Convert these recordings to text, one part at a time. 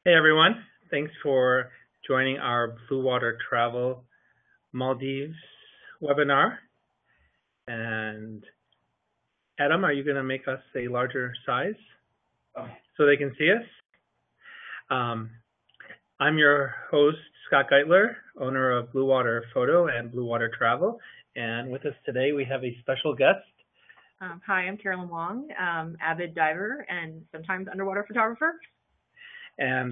Hey everyone, thanks for joining our Bluewater Travel Maldives webinar. And Adam, are you going to make us a larger size so they can see us? I'm your host, Scott Geitler, owner of Bluewater Photo and Bluewater Travel. And with us today, we have a special guest. Hi, I'm Carolyn Wang, avid diver and sometimes underwater photographer. And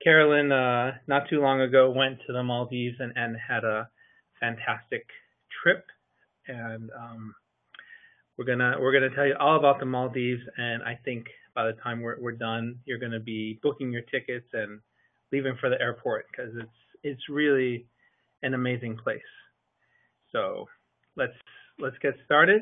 Carolyn, not too long ago, went to the Maldives and had a fantastic trip. And we're gonna tell you all about the Maldives. And I think by the time we're done, you're gonna be booking your tickets and leaving for the airport because it's really an amazing place. So let's get started.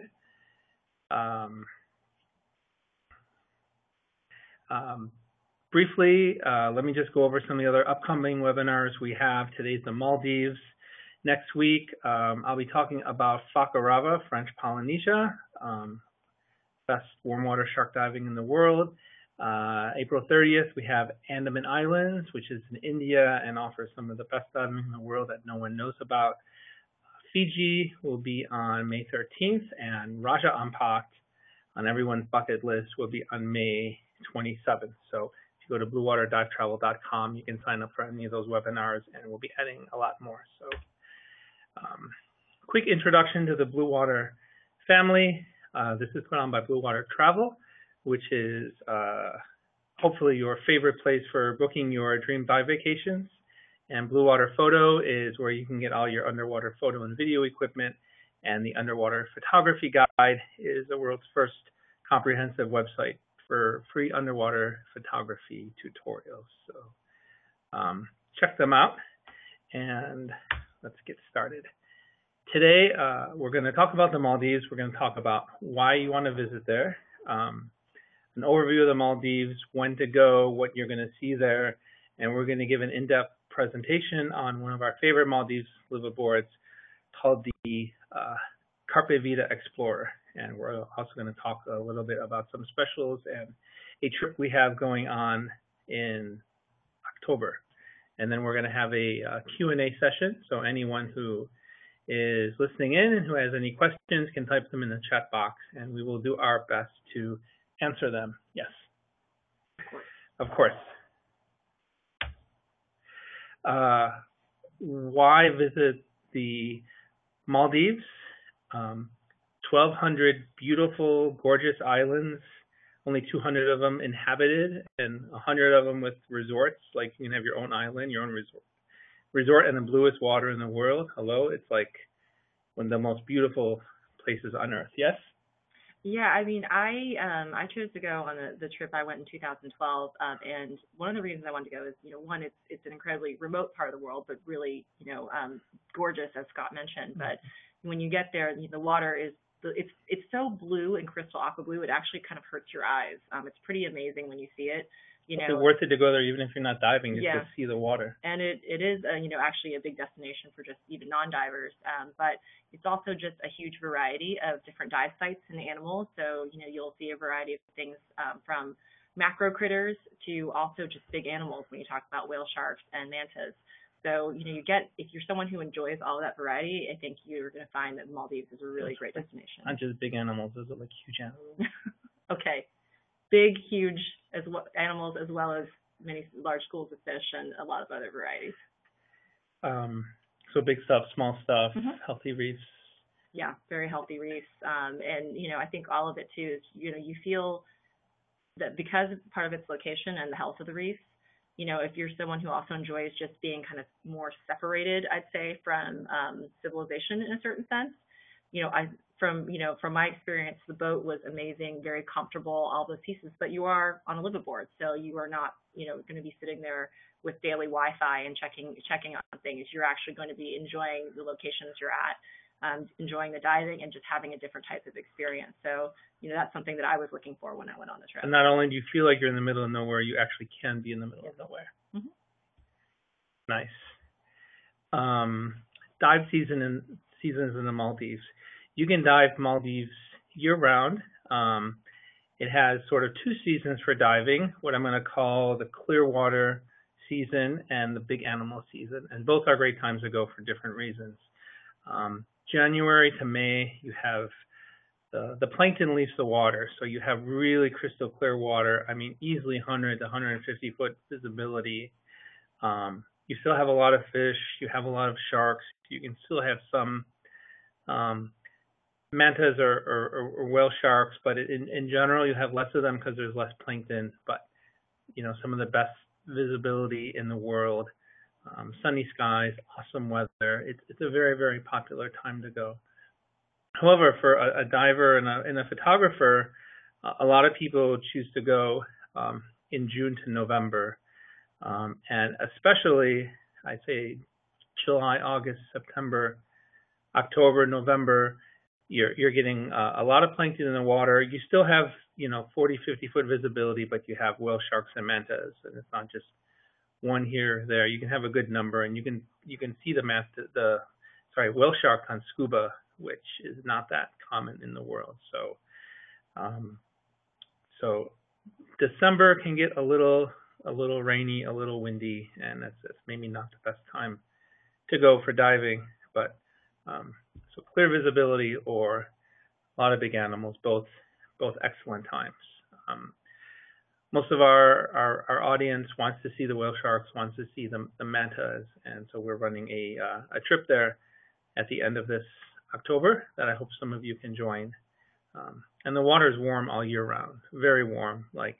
Briefly, let me just go over some of the other upcoming webinars we have. Today's the Maldives. Next week, I'll be talking about Fakarava, French Polynesia, best warm water shark diving in the world. April 30th, we have Andaman Islands, which is in India and offers some of the best diving in the world that no one knows about. Fiji will be on May 13th, and Raja Ampat, on everyone's bucket list, will be on May 27th. So if you go to bluewater.travel.com, you can sign up for any of those webinars, and we'll be adding a lot more. So quick introduction to the Bluewater family. This is put on by Bluewater Travel, which is hopefully your favorite place for booking your dream dive vacations. And Bluewater Photo is where you can get all your underwater photo and video equipment. And the Underwater Photography Guide is the world's first comprehensive website for free underwater photography tutorials. So check them out, and let's get started. Today, we're going to talk about the Maldives. We're going to talk about why you want to visit there, an overview of the Maldives, when to go, what you're going to see there, and we're going to give an in-depth presentation on one of our favorite Maldives liveaboards called the Carpe Vita Explorer. And we're also going to talk a little bit about some specials and a trip we have going on in October. And then we're going to have a Q&A session. So anyone who is listening in and who has any questions can type them in the chat box, and we will do our best to answer them. Yes. Of course. Why visit the Maldives? 1,200 beautiful, gorgeous islands, only 200 of them inhabited, and 100 of them with resorts. Like you can have your own island, your own resort, and the bluest water in the world. Hello, it's like one of the most beautiful places on earth. Yes? Yeah, I mean, I chose to go on the trip. I went in 2012, and one of the reasons I wanted to go is, one, it's an incredibly remote part of the world, but really, gorgeous, as Scott mentioned. But when you get there, the water is it's so blue and crystal aqua blue, it actually kind of hurts your eyes. It's pretty amazing when you see it. It's worth it to go there even if you're not diving, just to see the water. And it is, actually a big destination for just even non-divers. But it's also just a huge variety of different dive sites and animals. So, you'll see a variety of things from macro critters to also just big animals when you talk about whale sharks and mantas. So, if you're someone who enjoys all of that variety, I think you're going to find that Maldives is a really great destination. Not just big animals, those are like huge animals. Okay. Big, huge animals, as well as many large schools of fish and a lot of other varieties. So big stuff, small stuff, healthy reefs. Yeah, very healthy reefs. And, I think all of it, too, is, you feel that because part of its location and the health of the reefs, if you're someone who also enjoys just being kind of more separated, I'd say, from civilization in a certain sense, from my experience, the boat was amazing, very comfortable, all those pieces, but you are on a liveaboard, so you are not, going to be sitting there with daily Wi-Fi and checking on things. You're actually going to be enjoying the locations you're at, enjoying the diving, and just having a different type of experience. So, that's something that I was looking for when I went on the trip. And not only do you feel like you're in the middle of nowhere, you actually can be in the middle of nowhere. Nice. Dive seasons in the Maldives. You can dive Maldives year-round. It has sort of two seasons for diving, what I'm going to call the clear water season and the big animal season. And both are great times to go for different reasons. January to May, you have the plankton leaves the water, so you have really crystal clear water. I mean, easily 100 to 150 foot visibility. You still have a lot of fish. You have a lot of sharks. You can still have some mantas or whale sharks, but in general, you have less of them because there's less plankton. But some of the best visibility in the world, sunny skies, awesome weather. It's a very, very popular time to go. However, for a diver and a photographer, a lot of people choose to go in June to November, and especially I'd say July, August, September, October, November. You're getting a lot of plankton in the water. You still have 40, 50 foot visibility, but you have whale sharks and mantas, and it's not just one here or there. You can have a good number, and you can see the whale shark on scuba, which is not that common in the world. So December can get a little rainy, a little windy, and that's maybe not the best time to go for diving. But so clear visibility or a lot of big animals, both excellent times. Most of our audience wants to see the whale sharks, wants to see the mantas, and so we're running a trip there at the end of this October that I hope some of you can join. And the water is warm all year round, very warm, like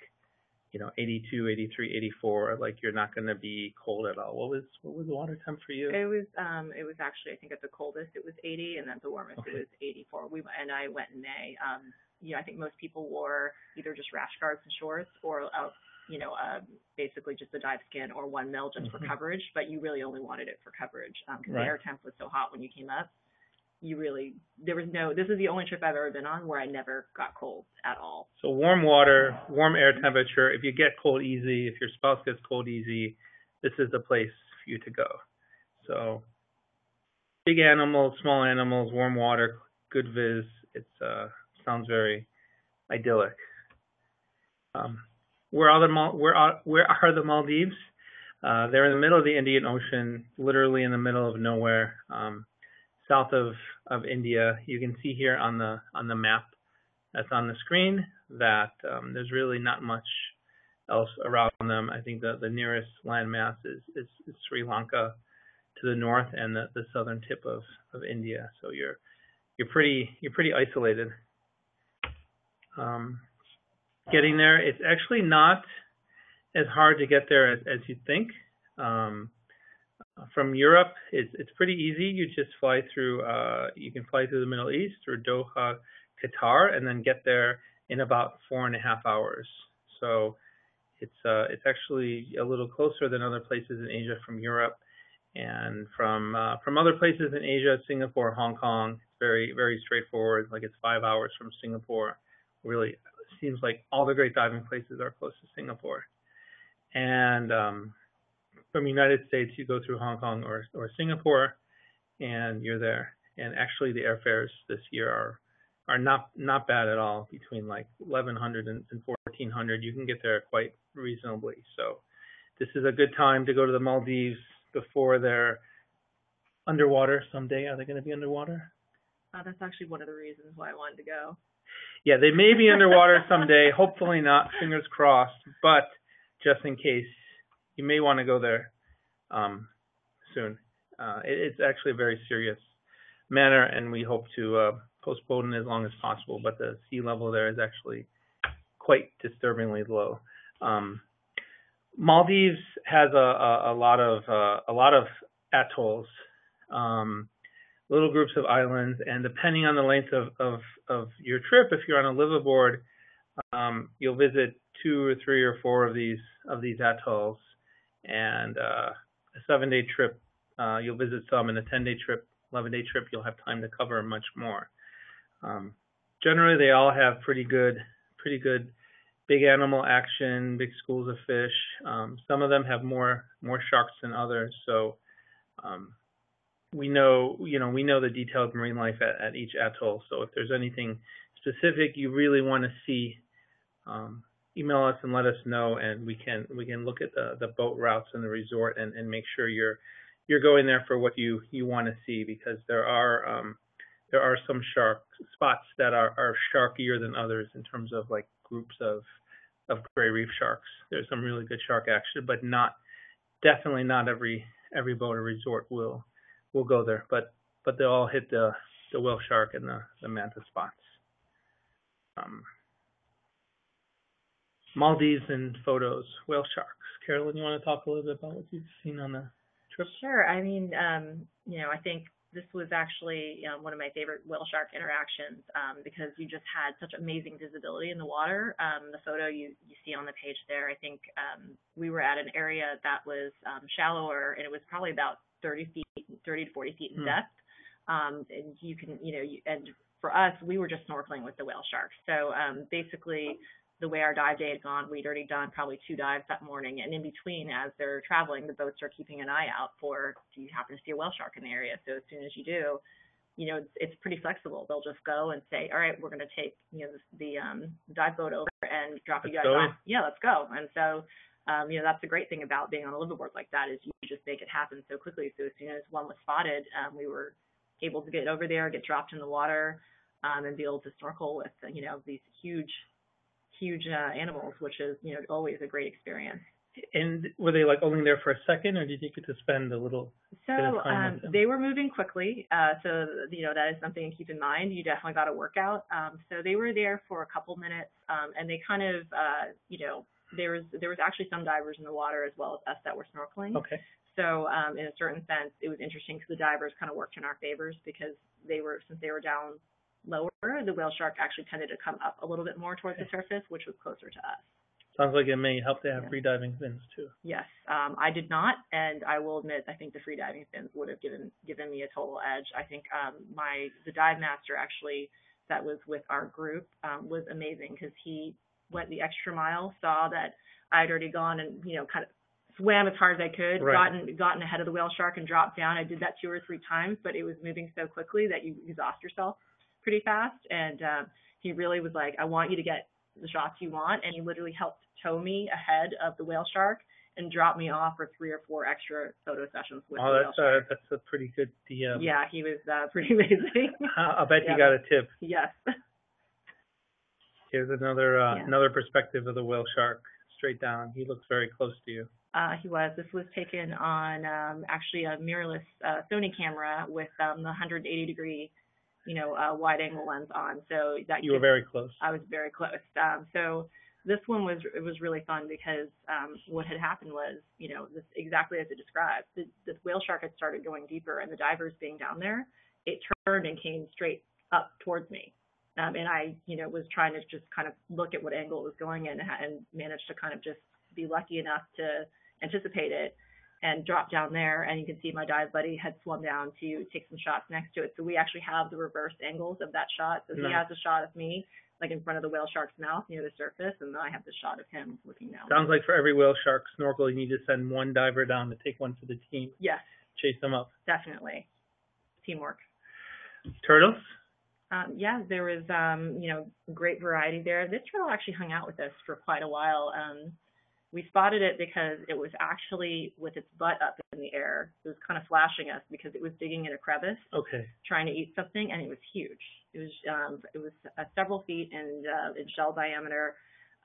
82, 83, 84. Like you're not going to be cold at all. What was the water temp for you? It was actually, I think at the coldest it was 80, and then the warmest it was 84. I went in May. I think most people wore either just rash guards and shorts or basically just a dive skin or 1 mil just for coverage. But you really only wanted it for coverage because the air temp was so hot when you came up. This is the only trip I've ever been on where I never got cold at all. So warm water, warm air temperature. If you get cold easy, if your spouse gets cold easy, this is the place for you to go. So big animals, small animals, warm water, good viz. It sounds very idyllic. Where are the Maldives? They're in the middle of the Indian Ocean, literally in the middle of nowhere. South of India. You can see here on the map that's on the screen that there's really not much else around them. I think the nearest landmass is Sri Lanka to the north and the southern tip of India. So you're pretty isolated. Getting there, it's actually not as hard to get there as you'd think. From Europe, it's pretty easy. You just fly through. You can fly through the Middle East through Doha, Qatar, and then get there in about 4.5 hours. So it's actually a little closer than other places in Asia from Europe, and from other places in Asia, Singapore, Hong Kong. It's very, very straightforward. Like it's 5 hours from Singapore. Really seems like all the great diving places are close to Singapore, and from the United States, you go through Hong Kong or Singapore, and you're there. And actually, the airfares this year are not bad at all. Between like 1,100 and 1,400, you can get there quite reasonably. So this is a good time to go to the Maldives before they're underwater someday. Are they going to be underwater? That's actually one of the reasons why I wanted to go. Yeah, they may be underwater someday. Hopefully not. Fingers crossed. But just in case, you may want to go there soon. It's actually a very serious matter, and we hope to postpone it as long as possible. But the sea level there is actually quite disturbingly low. Maldives has a lot of atolls, little groups of islands, and depending on the length of your trip, if you're on a liveaboard, you'll visit 2 or 3 or 4 of these atolls. And a 7-day trip, you'll visit some, and a 10-day trip, 11-day trip, you'll have time to cover much more. Generally, they all have pretty good big animal action, big schools of fish. Some of them have more sharks than others. So we know the detailed marine life at each atoll. So if there's anything specific you really want to see, email us and let us know, and we can look at the boat routes and the resort and make sure you're going there for what you want to see, because there are some shark spots that are sharkier than others in terms of like groups of gray reef sharks. There's some really good shark action, but definitely not every boat or resort will go there. But they'll all hit the whale shark and the manta spots. Maldives and photos, whale sharks. Carolyn, you want to talk a little bit about what you've seen on the trip? Sure. I mean, I think this was actually one of my favorite whale shark interactions because you just had such amazing visibility in the water. The photo you see on the page there, I think we were at an area that was shallower, and it was probably about 30 to 40 feet in depth. And you can, and for us, we were just snorkeling with the whale sharks. So basically, the way our dive day had gone, we'd already done probably 2 dives that morning. And in between, as they're traveling, the boats are keeping an eye out for, do you happen to see a whale shark in the area? So as soon as you do, it's pretty flexible. They'll just go and say, all right, we're going to take, the dive boat over and drop you guys off. Yeah, let's go. And so, that's the great thing about being on a liveaboard like that, is you just make it happen so quickly. So as soon as one was spotted, we were able to get over there, get dropped in the water, and be able to snorkel with, these huge animals, which is, always a great experience. And were they like only there for a second, or did you get to spend a little bit of time with them? They were moving quickly. So, that is something to keep in mind. You definitely got to work out. So they were there for a couple minutes, and they kind of, there was actually some divers in the water as well as us that were snorkeling. Okay. So in a certain sense, it was interesting because the divers kind of worked in our favors, because since they were down lower, the whale shark actually tended to come up a little bit more towards the surface, which was closer to us. Sounds like it may help to have free diving fins too. Yes, I did not, and I will admit, I think the free diving fins would have given me a total edge. I think the dive master actually that was with our group was amazing, because he went the extra mile, saw that I'd already gone and kind of swam as hard as I could, gotten ahead of the whale shark and dropped down. I did that 2 or 3 times, but it was moving so quickly that you exhaust yourself pretty fast. And he really was like, I want you to get the shots you want. And he literally helped tow me ahead of the whale shark and drop me off for 3 or 4 extra photo sessions with the whale shark. That's a pretty good DM. Yeah, he was pretty amazing. I'll bet you got a tip. Yes. Here's another perspective of the whale shark, straight down. He looks very close to you. He was. This was taken on actually a mirrorless Sony camera with the 180-degree, wide angle lens on. So that you were very close. I was very close. So this one was really fun, because what had happened was, this exactly as it described. This whale shark had started going deeper, and the divers being down there, it turned and came straight up towards me. And I, was trying to just kind of look at what angle it was going in, and managed to kind of just be lucky enough to anticipate it and drop down there. And you can see my dive buddy had swum down to take some shots next to it. So we actually have the reverse angles of that shot. So he has a shot of me, like in front of the whale shark's mouth near the surface, and then I have the shot of him looking down. Sounds like for every whale shark snorkel, you need to send one diver down to take one for the team. Yes. Chase them up. Definitely. Teamwork. Turtles? Yeah, there was, great variety there. This turtle actually hung out with us for quite a while. We spotted it because it was actually with its butt up in the air. It was kind of flashing us because it was digging in a crevice, trying to eat something, and it was huge. It was several feet in shell diameter,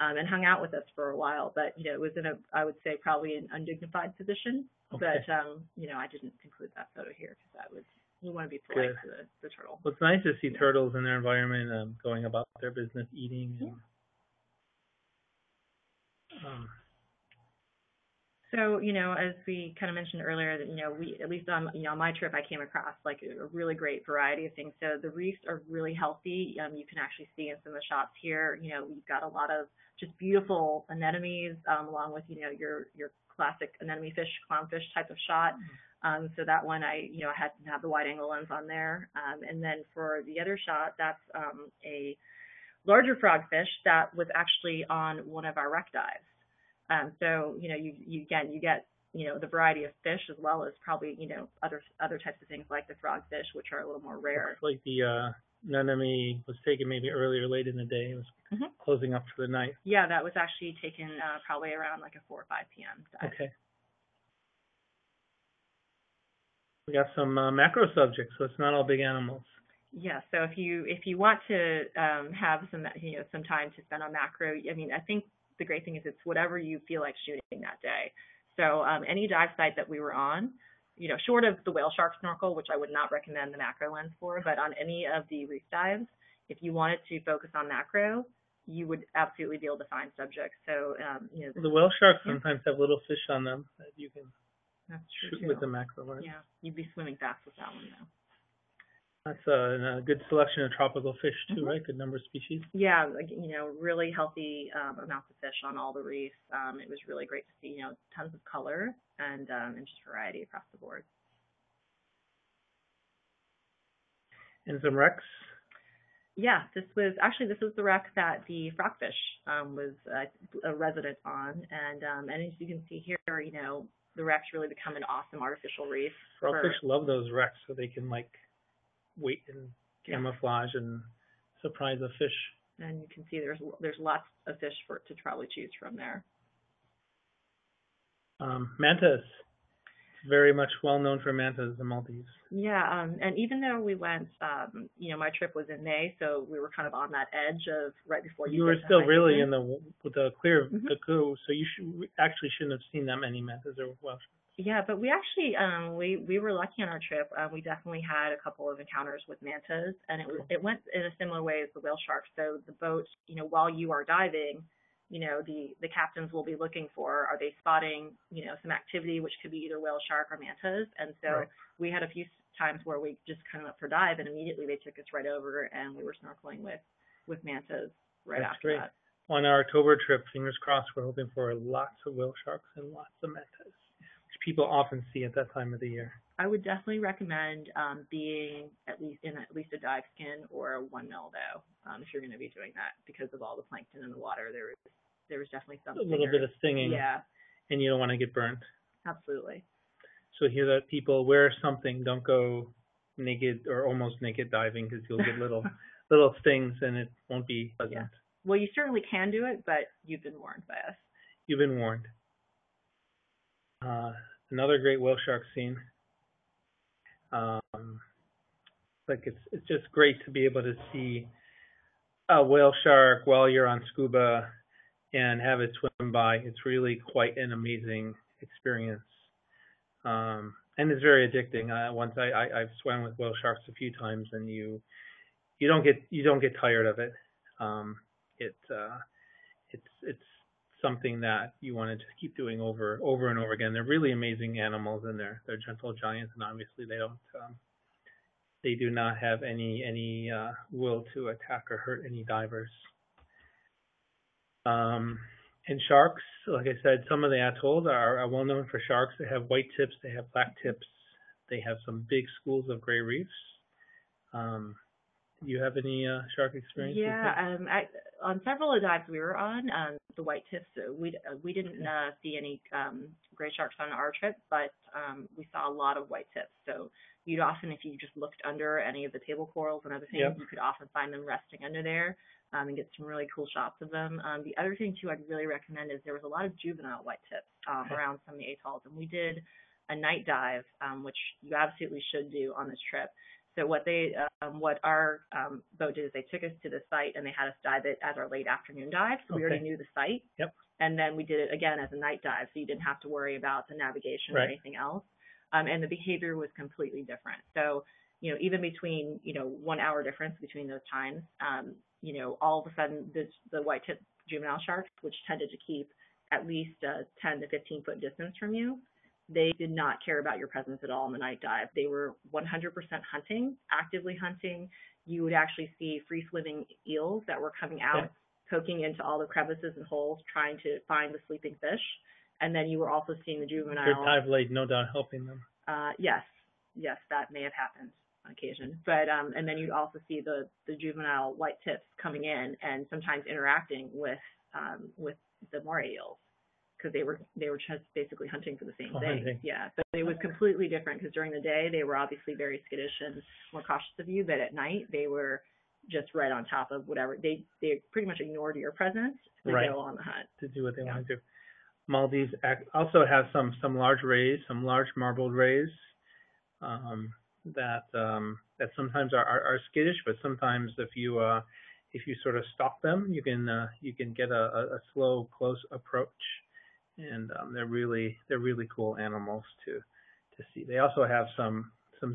and hung out with us for a while. But it was in I would say probably an undignified position. But I didn't include that photo here because we want to be polite to the turtle. Well, it's nice to see turtles in their environment, going about their business, eating. And, So, as we kind of mentioned earlier, that, we, at least on my trip, I came across like a really great variety of things. So the reefs are really healthy. You can actually see in some of the shots here, we've got a lot of just beautiful anemones, along with, your classic anemone fish, clownfish type of shot. So that one, I had to have the wide angle lens on there. And then for the other shot, that's a larger frogfish that was actually on one of our wreck dives. So, you get, the variety of fish, as well as probably, other types of things like the frogfish, which are a little more rare. Looks like Anemone was taken maybe early or late in the day. It was Hmm. closing up for the night. Yeah, that was actually taken probably around like a 4 or 5 p.m. dive. Okay. We got some macro subjects, so it's not all big animals. Yeah, so if you want to have some time to spend on macro, I mean, I think the great thing is it's whatever you feel like shooting that day. So any dive site that we were on, short of the whale shark snorkel, which I would not recommend the macro lens for, but on any of the reef dives, if you wanted to focus on macro, you would absolutely be able to find subjects. So the whale sharks sometimes have little fish on them that you can shoot too. with the macro lens. Yeah, you'd be swimming fast with that one though. That's a good selection of tropical fish too, Mm-hmm. right? Good number of species. Yeah, really healthy amounts of fish on all the reefs. It was really great to see, tons of color and just variety across the board. And some wrecks. Yeah, this was the wreck that the frogfish was a resident on, and as you can see here, the wreck's really become an awesome artificial reef. Frogfish love those wrecks, so they can wait and camouflage and surprise a fish. And you can see there's lots of fish to probably choose from there. Mantas. Very much well known for mantas in Maldives. Yeah, and even though we went, my trip was in May, so we were kind of on that edge of right before you. You were still really in the clear, the coo, so you actually shouldn't have seen that many mantas or whale sharks. Yeah, but we actually we were lucky on our trip. We definitely had a couple of encounters with mantas, and it went in a similar way as the whale sharks. So the boat, while you are diving, the captains will be looking for, are they spotting, some activity which could be either whale shark or mantas. And so we had a few times where we just kind of up for dive, and immediately they took us right over, and we were snorkeling with mantas right after that. On our October trip, fingers crossed, we're hoping for lots of whale sharks and lots of mantas, which people often see at that time of the year. I would definitely recommend being at least a dive skin or a 1 mil though, if you're going to be doing that, because of all the plankton in the water. There was definitely something. A little bit of stinging. Yeah. And you don't want to get burnt. Absolutely. So hear that, people, wear something. Don't go naked or almost naked diving, because you'll get little stings and it won't be pleasant. Yeah. Well, you certainly can do it, but you've been warned by us. You've been warned. Another great whale shark scene. It's just great to be able to see a whale shark while you're on scuba and have it swim by. It's really quite an amazing experience, and it's very addicting. Once I've swam with whale sharks a few times, and you don't get tired of it. It's something that you want to just keep doing over and over again. They're really amazing animals, and they're gentle giants, and obviously they do not have any will to attack or hurt any divers. And sharks, like I said, some of the atolls are well known for sharks. They have white tips, they have black tips, they have some big schools of gray reefs. Do you have any shark experience? Yeah, on several of the dives we were on, the white tips, we didn't see any gray sharks on our trip, but we saw a lot of white tips. So you'd often, if you just looked under any of the table corals and other things, you could often find them resting under there and get some really cool shots of them. The other thing, too, I'd really recommend is there was a lot of juvenile white tips around some of the atolls, and we did a night dive, which you absolutely should do on this trip. So what our boat did is they took us to the site and they had us dive it as our late afternoon dive. So we already knew the site. Yep. And then we did it again as a night dive, so you didn't have to worry about the navigation or anything else. And the behavior was completely different. So, even between, 1 hour difference between those times, all of a sudden the white tip juvenile sharks, which tended to keep at least a 10 to 15 foot distance from you, they did not care about your presence at all in the night dive. They were 100% hunting, actively hunting. You would actually see free swimming eels that were coming out, poking into all the crevices and holes, trying to find the sleeping fish. And then you were also seeing the juvenile. Your dive late, no doubt helping them. Yes, that may have happened on occasion. But and then you'd also see the juvenile white tips coming in and sometimes interacting with the moray eels, because they were just basically hunting for the same thing. Yeah, but it was completely different, because during the day they were obviously very skittish and more cautious of you, but at night they were just right on top of whatever. They pretty much ignored your presence to Right. go on the hunt. To do what they Yeah. want to do. Maldives also has some large rays, some large marbled rays that sometimes are skittish, but sometimes if you sort of stalk them, you can get a slow, close approach, and they're really cool animals to see. They also have some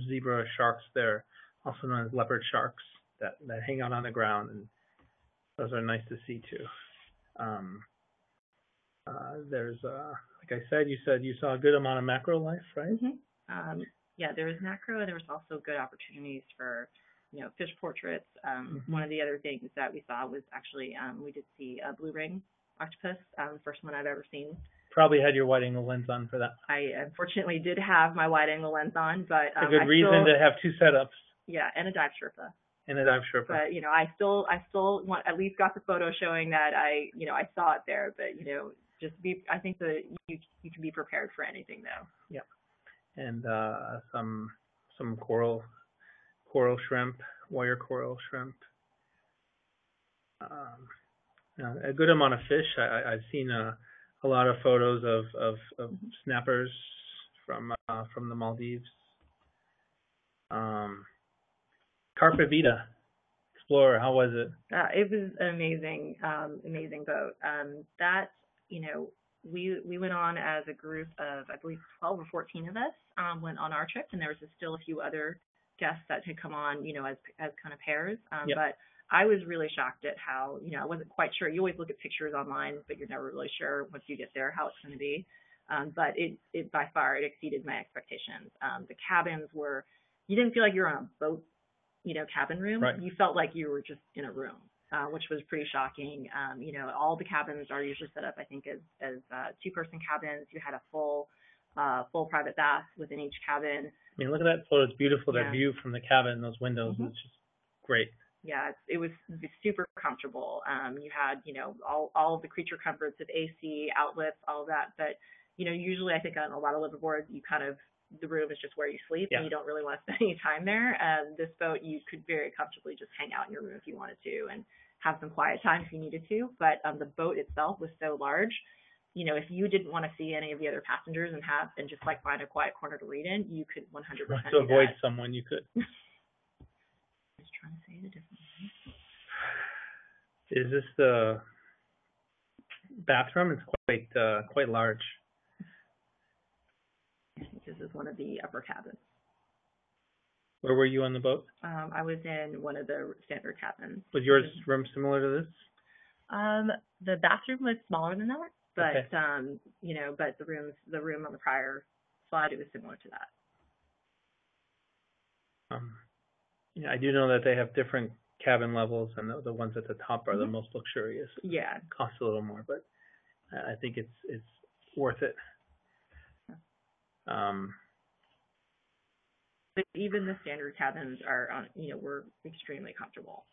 zebra sharks there, also known as leopard sharks, that hang out on the ground, and those are nice to see too. There's like I said, you saw a good amount of macro life, right? Mm-hmm. Yeah, there was macro, and there was also good opportunities for, fish portraits. One of the other things that we saw was actually we did see a blue ring octopus, the first one I've ever seen. Probably had your wide angle lens on for that. I unfortunately did have my wide angle lens on, but a good reason to have two setups. Yeah, and a dive Sherpa. But I still want, at least got the photo showing that I saw it there. But I think that you can be prepared for anything though. Yeah, and some coral shrimp, wire coral shrimp. A good amount of fish. I've seen a lot of photos of snappers from the Maldives. Carpe Vita Explorer, how was it? It was an amazing boat. We went on as a group of, I believe, 12 or 14 of us went on our trip, and there was still a few other guests that had come on, as kind of pairs. But I was really shocked at how, I wasn't quite sure. You always look at pictures online, but you're never really sure once you get there how it's going to be. But it by far, it exceeded my expectations. The cabins were, you didn't feel like you were on a boat, cabin room. Right. You felt like you were just in a room, which was pretty shocking. All the cabins are usually set up, I think, as two-person cabins. You had a full private bath within each cabin. I mean, look at that photo. It's beautiful. Yeah. That view from the cabin, those windows, it's just great. Yeah, it was super comfortable. You had, all of the creature comforts of AC, outlets, all of that. But, usually I think on a lot of liveaboards, the room is just where you sleep, and you don't really want to spend any time there. This boat, you could very comfortably just hang out in your room if you wanted to and have some quiet time if you needed to. But the boat itself was so large, if you didn't want to see any of the other passengers and just like find a quiet corner to read in, you could 100% to avoid someone, you could. Just trying to say it a different way. Is this the bathroom? It's quite large. I think this is one of the upper cabins. Where were you on the boat? I was in one of the standard cabins. Was yours room similar to this? The bathroom was smaller than that, but okay. But the room on the prior slide, it was similar to that. I do know that they have different cabin levels, and the ones at the top are the most luxurious. Yeah, cost a little more, but I think it's worth it. But even the standard cabins are on, were extremely comfortable.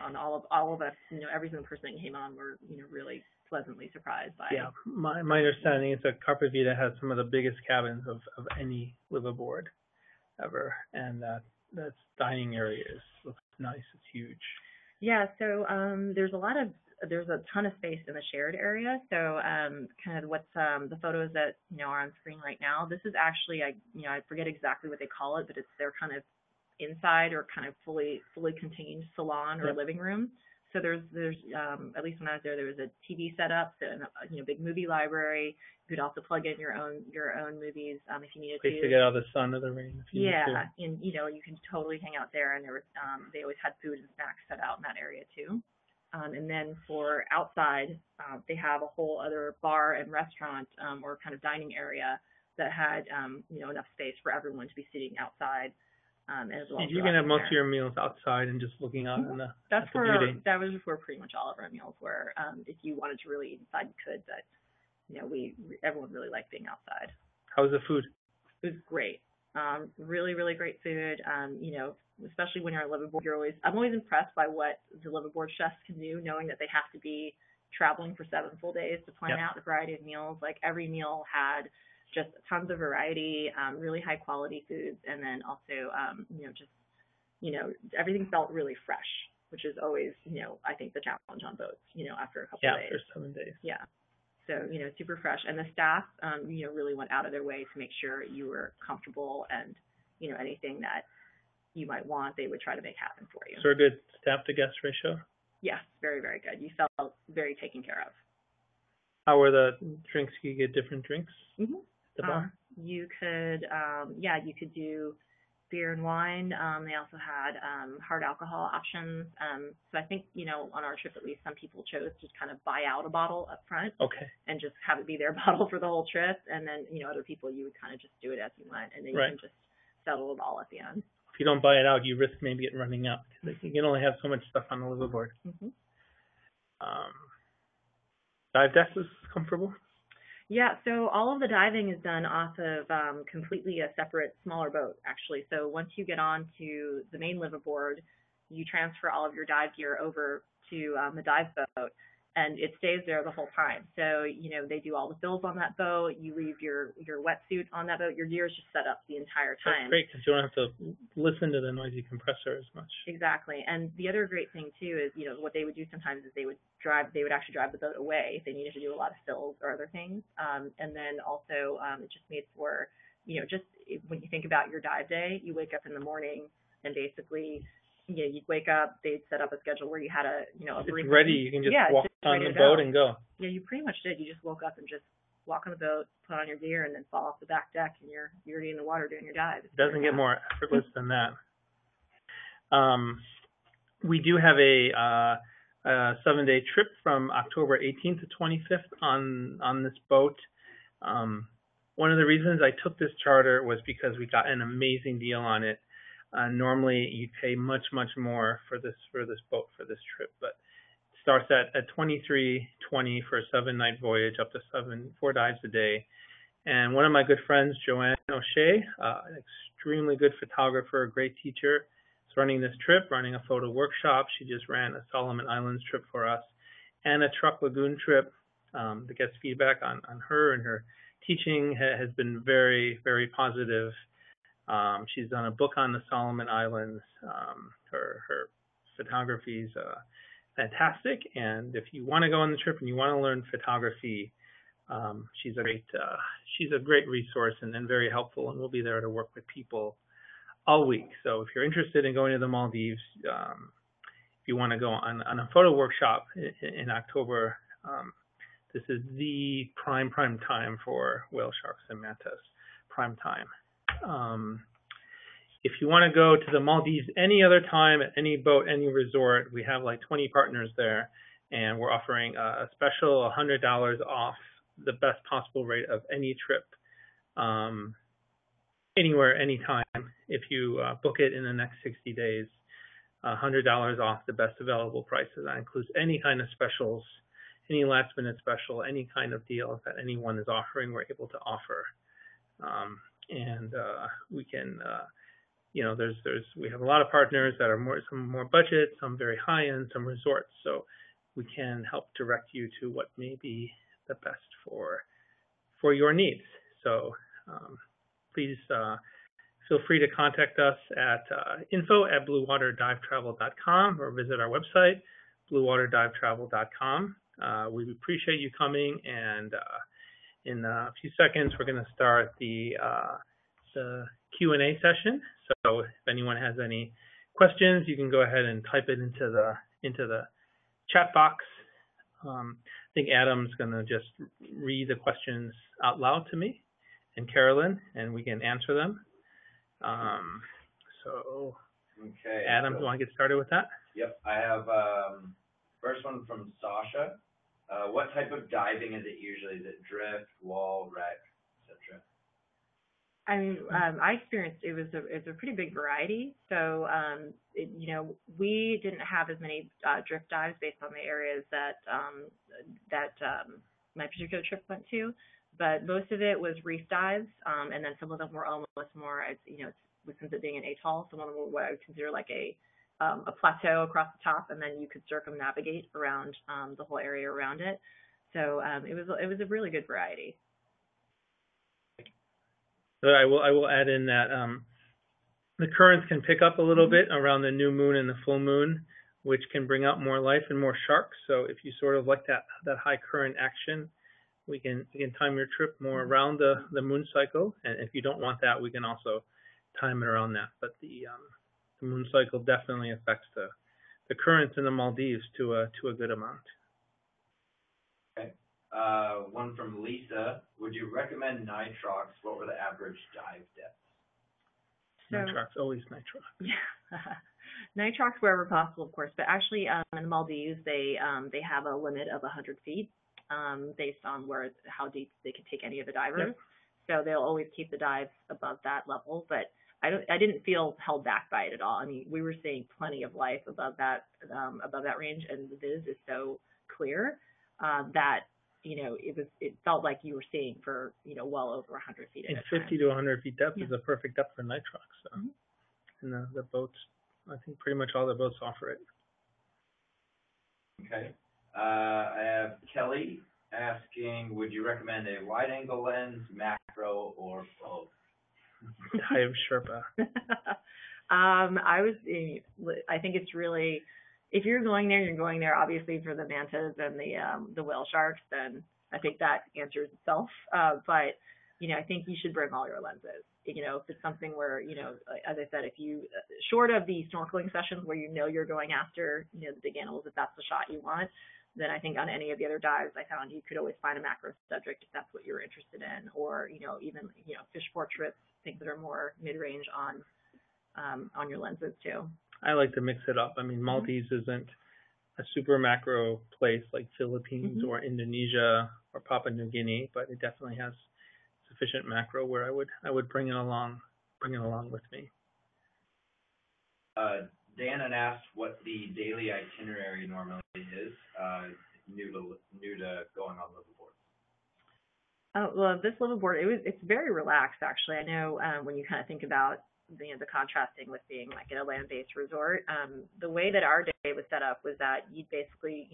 On all of us, every single person that came on were, really pleasantly surprised by. Yeah, my understanding is that Carpe Vita has some of the biggest cabins of any liveaboard ever, and that dining area looks nice. It's huge. Yeah, so there's a ton of space in the shared area. So kind of what's the photos that are on screen right now. This is actually I forget exactly what they call it, but it's their kind of inside or kind of fully contained salon or living room. So there's at least when I was there was a TV set up, so big movie library. You could also plug in your own movies if you needed to get out of the sun or the rain. If you need to. And you can totally hang out there. And there was they always had food and snacks set out in that area too. And then for outside, they have a whole other bar and restaurant or kind of dining area that had enough space for everyone to be sitting outside. As well. You can have most of your meals outside and just looking out in the beauty. That was where pretty much all of our meals were. If you wanted to really eat inside, you could, but everyone really liked being outside. How was the food? It was great. Really, really great food. Especially when you're on liveaboard, I'm always impressed by what the liveaboard chefs can do, knowing that they have to be traveling for 7 full days to plan out the variety of meals. Like every meal had just tons of variety, really high quality foods, and then also, everything felt really fresh. which is always, I think the challenge on boats, after a couple Yeah, of days. after 7 days. Yeah. So, super fresh. And the staff, really went out of their way to make sure you were comfortable and, anything that you might want, they would try to make happen for you. So a good staff to guest ratio? Yes, very, very good. You felt very taken care of. How were the drinks? You get different drinks Mm-hmm. at the bar? You could, you could do beer and wine. They also had hard alcohol options. So I think, on our trip at least, some people chose to kind of buy out a bottle up front. Okay. And just have it be their bottle for the whole trip. And then, other people, you would kind of just do it as you went, and then you can just settle it all at the end. If you don't buy it out, you risk maybe it running out, because you can only have so much stuff on the liveaboard. Mm-hmm. Dive deck was comfortable? Yeah, so all of the diving is done off of completely a separate, smaller boat, actually. So once you get on to the main liveaboard, you transfer all of your dive gear over to the dive boat, and it stays there the whole time. So, they do all the fills on that boat. You leave your wetsuit on that boat. Your gear is just set up the entire time. That's great, because you don't have to listen to the noisy compressor as much. Exactly. And the other great thing, too, is, what they would do sometimes is they would actually drive the boat away if they needed to do a lot of fills or other things. And then also it just made for, just when you think about your dive day, you wake up in the morning and basically, you'd wake up, they'd set up a schedule where you had a brief. It's ready. You can just walk on the boat and go. Yeah, you pretty much did. You just woke up and just walk on the boat, put on your gear, and then fall off the back deck, and you're already in the water doing your dive. It doesn't get more effortless than that. We do have a 7-day trip from October 18th to 25th on this boat. One of the reasons I took this charter was because we got an amazing deal on it. Normally you'd pay much more for this boat for this trip, but it starts at $23.20 for a 7-night voyage, up to 4 dives a day. And one of my good friends, Joanne O'Shea, an extremely good photographer, great teacher, is running this trip, running a photo workshop. She just ran a Solomon Islands trip for us and a Truck Lagoon trip. The guest feedback on her and her teaching has been very, very positive. She's done a book on the Solomon Islands. Her photography is fantastic, and if you want to go on the trip and you want to learn photography, she's a great resource and very helpful, and we'll be there to work with people all week. So if you're interested in going to the Maldives, if you want to go on a photo workshop in October, this is the prime time for whale sharks and mantas. Prime time. If you want to go to the Maldives any other time, at any boat, any resort, we have like 20 partners there, and we're offering a special $100 off the best possible rate of any trip, anywhere, anytime. If you book it in the next 60 days, $100 off the best available prices. That includes any kind of specials, any last minute special, any kind of deal that anyone is offering, we're able to offer. And we can, we have a lot of partners that are some more budget, some very high end, some resorts. So we can help direct you to what may be the best for your needs. So please feel free to contact us at info@bluewaterdivetravel.com or visit our website, bluewaterdivetravel.com. We appreciate you coming, and in a few seconds, we're going to start the Q&A session. So if anyone has any questions, you can go ahead and type it into the chat box. I think Adam's going to just read the questions out loud to me and Carolyn, and we can answer them. Okay. Adam, do you want to get started with that? Yep. I have first one from Sasha. What type of diving is it usually? Is it drift, wall, wreck, etc.? I mean, I experienced it's a pretty big variety. So, we didn't have as many drift dives based on the areas that my particular trip went to, but most of it was reef dives, and then some of them were almost more, since it being an atoll, some of them were what I would consider like a plateau across the top, and then you could circumnavigate around the whole area around it. So it was a really good variety. So I will add in that the currents can pick up a little bit around the new moon and the full moon which can bring out more life and more sharks. So if you sort of like that high current action, we can time your trip more around the moon cycle. And if you don't want that, we can also time it around that. But the moon cycle definitely affects the currents in the Maldives to a good amount. Okay. One from Lisa. Would you recommend nitrox? What were the average dive depths? Nitrox, always nitrox. Yeah. Nitrox wherever possible, of course, but actually in the Maldives they have a limit of 100 feet based on how deep they can take any of the divers. Yep. So they'll always keep the dives above that level, but I didn't feel held back by it at all. I mean, we were seeing plenty of life above that range, and the viz is so clear that it felt like you were seeing for well over 100 feet. And 50 to 100 feet depth is a perfect depth for nitrox. So. Mm-hmm. And the boats, I think pretty much all the boats offer it. Okay. I have Kelly asking, would you recommend a wide-angle lens, macro, or both? Dive Sherpa. I think it's really, if you're going there obviously for the mantas and the whale sharks, then I think that answers itself. But I think you should bring all your lenses. If it's something where, as I said, if you, short of the snorkeling sessions where you're going after, the big animals, if that's the shot you want, then I think on any of the other dives I found you could always find a macro subject if that's what you're interested in, or, even, fish portraits, things that are more mid-range on your lenses too. I like to mix it up. I mean, Maldives isn't a super macro place like Philippines or Indonesia or Papua New Guinea, but it definitely has sufficient macro where I would bring it along with me. Dan had asked what the daily itinerary normally is, new to going on liveaboard. Oh, well, this liveaboard, it's very relaxed actually. I know when you kind of think about the contrasting with being like in a land-based resort, the way that our day was set up was that you'd basically,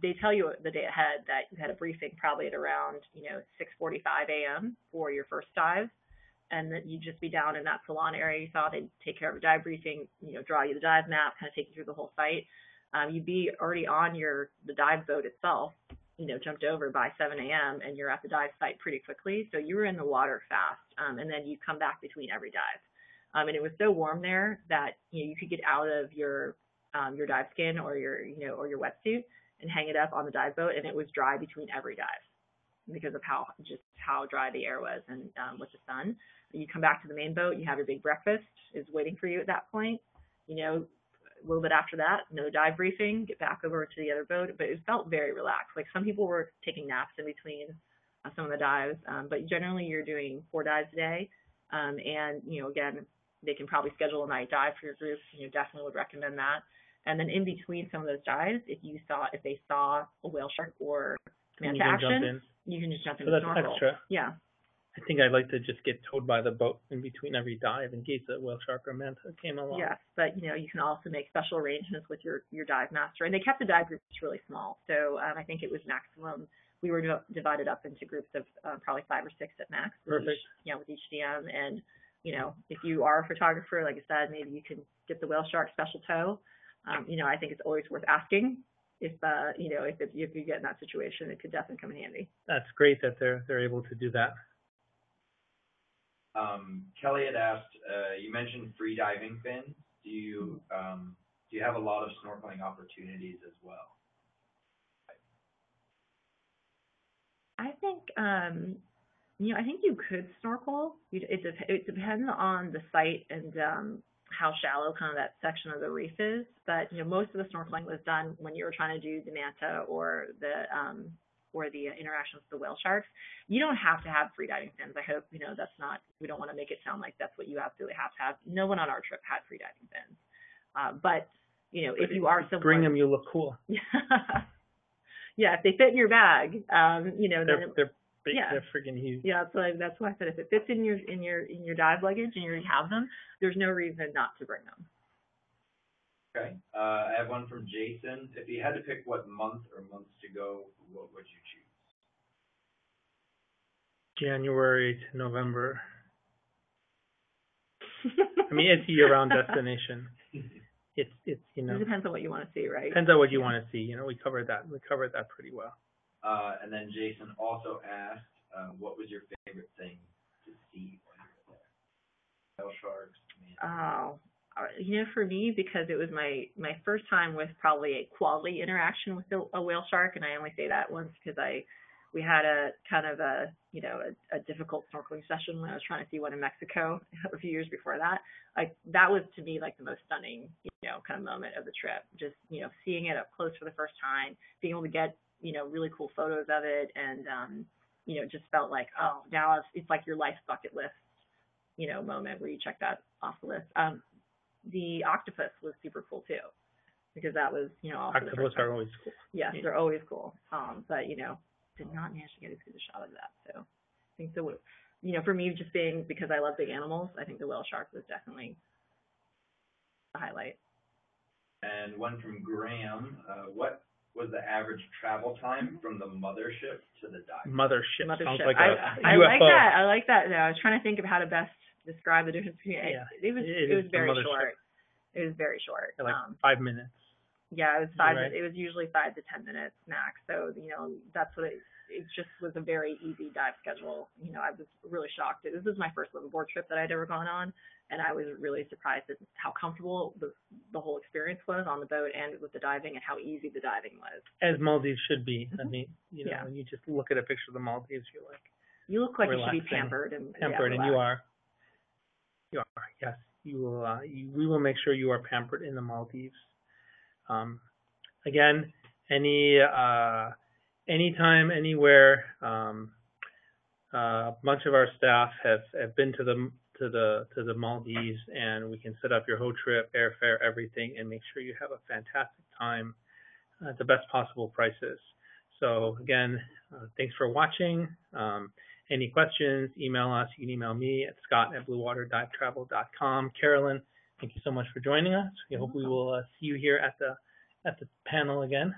they tell you the day ahead that you had a briefing probably at around 6:45 a.m. for your first dive, and that you'd just be down in that salon area you saw. They'd take care of a dive briefing, draw you the dive map, kind of take you through the whole site. You'd be already on the dive boat itself, jumped over by 7 a.m. and you're at the dive site pretty quickly. So you were in the water fast, and then you come back between every dive. And it was so warm there that you could get out of your dive skin or your wetsuit and hang it up on the dive boat, and it was dry between every dive because of how dry the air was and with the sun. You come back to the main boat, you have your big breakfast is waiting for you at that point. A little bit after that, no dive briefing, get back over to the other boat, but it felt very relaxed. Like some people were taking naps in between some of the dives, but generally you're doing 4 dives a day. And, again, they can probably schedule a night dive for your group. Definitely would recommend that. And then in between some of those dives, if they saw a whale shark or manta action, you can just jump in and snorkel. That's extra. Yeah. I think I'd like to just get towed by the boat in between every dive in case a whale shark or manta came along. Yes, but you can also make special arrangements with your dive master, and they kept the dive groups really small. So I think it was maximum. We were divided up into groups of probably 5 or 6 at max. Perfect. With each DM, and if you are a photographer, like I said, maybe you can get the whale shark special tow. I think it's always worth asking. If you get in that situation, it could definitely come in handy. That's great that they're able to do that. Kelly had asked, you mentioned free diving fins. Do you have a lot of snorkeling opportunities as well? I think I think you could snorkel. It depends on the site and how shallow kind of that section of the reef is. But most of the snorkeling was done when you were trying to do the manta or the interactions with the whale sharks. You don't have to have free diving fins. I hope that's not. We don't want to make it sound like that's what you absolutely have to have. No one on our trip had free diving fins. But if you are someone, bring them, you look cool. Yeah, if they fit in your bag, they're big. Yeah. They're freaking huge. Yeah, that's why I said if it fits in your dive luggage and you already have them, there's no reason not to bring them. Okay. I have one from Jason. If you had to pick what month or months to go, what would you choose? January to November. I mean, it's a year-round destination. It's It depends on what you want to see, right? Depends on what you want to see. We covered that pretty well. And then Jason also asked, what was your favorite thing to see when you were there? Whale sharks. Oh, for me, because it was my first time with probably a quality interaction with a whale shark, and I only say that once because we had a kind of a difficult snorkeling session when I was trying to see one in Mexico a few years before that. Like that was to me like the most stunning, kind of moment of the trip. Just, seeing it up close for the first time, being able to get, really cool photos of it, and just felt like, oh, now it's like your life bucket list, moment where you check that off the list. The octopus was super cool too, because that was, also the Octopus first time. are always cool. Yes, they're always cool. But did not manage to get a good shot of that. So I think for me, just being, because I love big animals, I think the whale shark was definitely the highlight. And one from Graham, what was the average travel time from the mothership to the dive? Mothership. Sounds like I UFO. like that. I like that. I was trying to think of how to best describe the difference between it. Yeah, It was very short. It was very short. Like 5 minutes. Yeah, it was 5. Right? It was usually 5 to 10 minutes max. So that's what it just was a very easy dive schedule. I was really shocked. This was my first liveaboard trip that I'd ever gone on, and I was really surprised at how comfortable the whole experience was on the boat and with the diving, and how easy the diving was. As Maldives should be. Mm-hmm. I mean, when you just look at a picture of the Maldives, you're like, you look like relaxing, you should be pampered and you are. You are. Yes, you will. We will make sure you are pampered in the Maldives. Again, anytime, anywhere. A bunch of our staff have been to the Maldives, and we can set up your whole trip, airfare, everything, and make sure you have a fantastic time at the best possible prices. So again, thanks for watching. Any questions, email us. You can email me at scott@bluewaterdivetravel.com. Carolyn, thank you so much for joining us. We hope we will see you here at the panel again.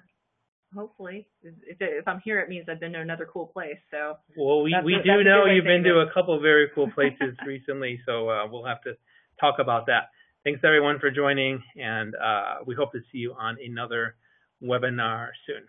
Hopefully. If I'm here, it means I've been to another cool place. So. Well, we do know you've been to a couple of very cool places recently, so we'll have to talk about that. Thanks everyone for joining, and we hope to see you on another webinar soon.